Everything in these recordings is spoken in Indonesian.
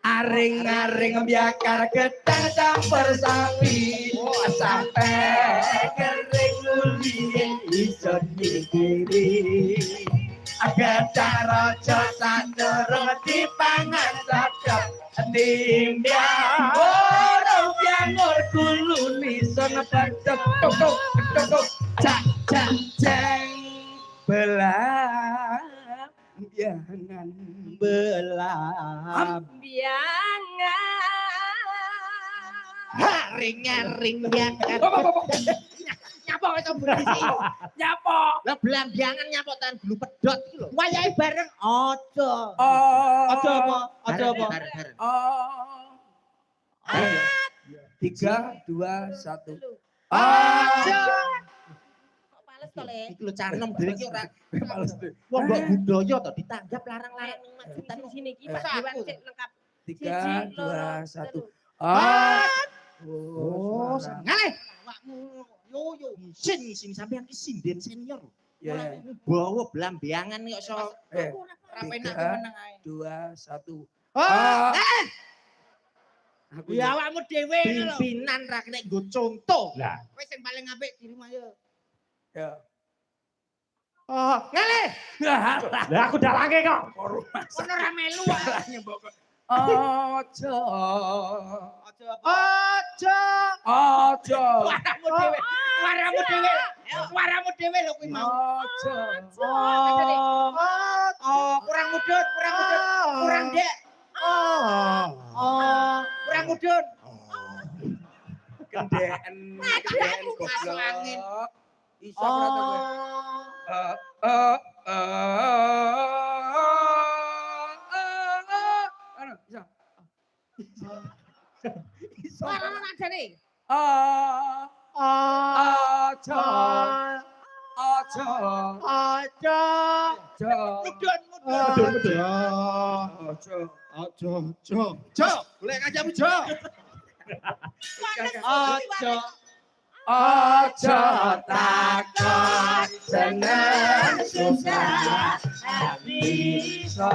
Aring-aring biakar gedang campur sawi sampai kering uli iso dikiri gedang rojo sadurung dipangan cocok timbiang biangur kulu nison pedok tok cak ceng belah biangan belah ring biangan nyapa itu berisi nyapa lah belambiangan nyapa tan glu pedot iki lho wayahe bareng aja aja apa ayo 3 2 1 aja kok males to le iki lho canem dhewe iki ora males wong mbok budaya to ditanggap larang-larang ning majutan sini iki Pak Dewan sik lengkap 3 2 1 oh ngalih awakmu yo sini sampean ki sinden senior ya bawa belambiangan kok iso ora penak meneng ae 2 1 aku ya awakmu dhewe ngono lho pimpinan ra kena nggo contoh lah kowe sing paling apik dirimu ayo ya ngalih lah aku dalange kok ono ra melu aja waramu dhewe lho kuwi mau kurang mudhun kurang dek kurang mudhun kendeen goblok angin iso ora iso ora nadane mudhun golek kancamu jo aja takon seneng susah bisa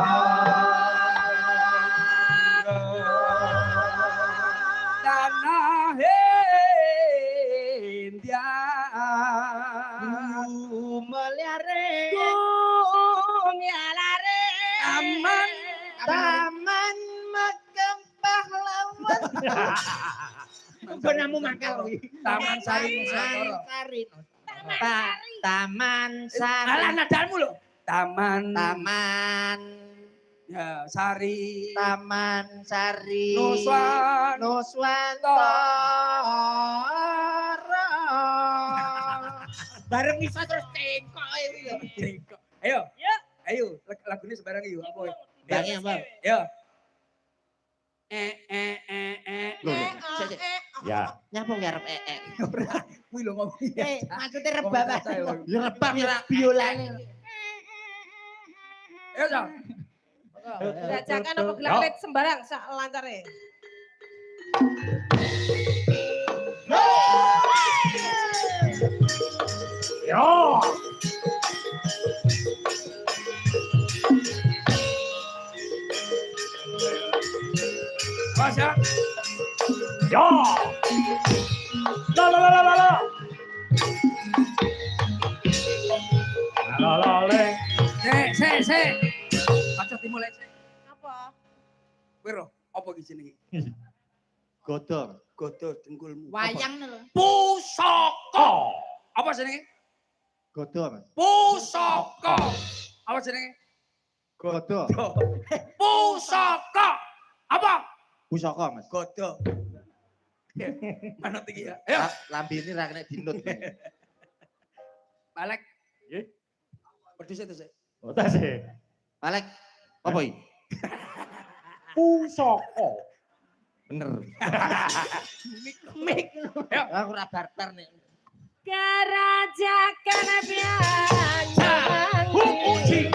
tanah India meliare taman makam pahlawan benamu mangkal Taman Sari Nusantara Taman Sari alah nadamu lho Taman ya Sari Taman Sari Nuswantara bareng iso terus tengkok iki ayo lagune sembarang yuk apa Bang apa yo ya nyapa ngarep kuwi lho ngomong maksudnya rebab ya rebab ya biolane ayo Cak Jajakan apa gelang sembarang sak lancare. yo Mas ya yo la se aja dimulai se Apa? Wiro apa iki jenenge godhong dengkulmu wayang lho pusaka apa jenenge godhong pusaka apa jenenge godhong pusaka apa pusaka Mas godhong manut iki ya ayo lambene ra kena dinut Malek nggih pedhus itu sik Malek apa iki pusaka bener mik aku ora barbar nek Kerajakan biasa uji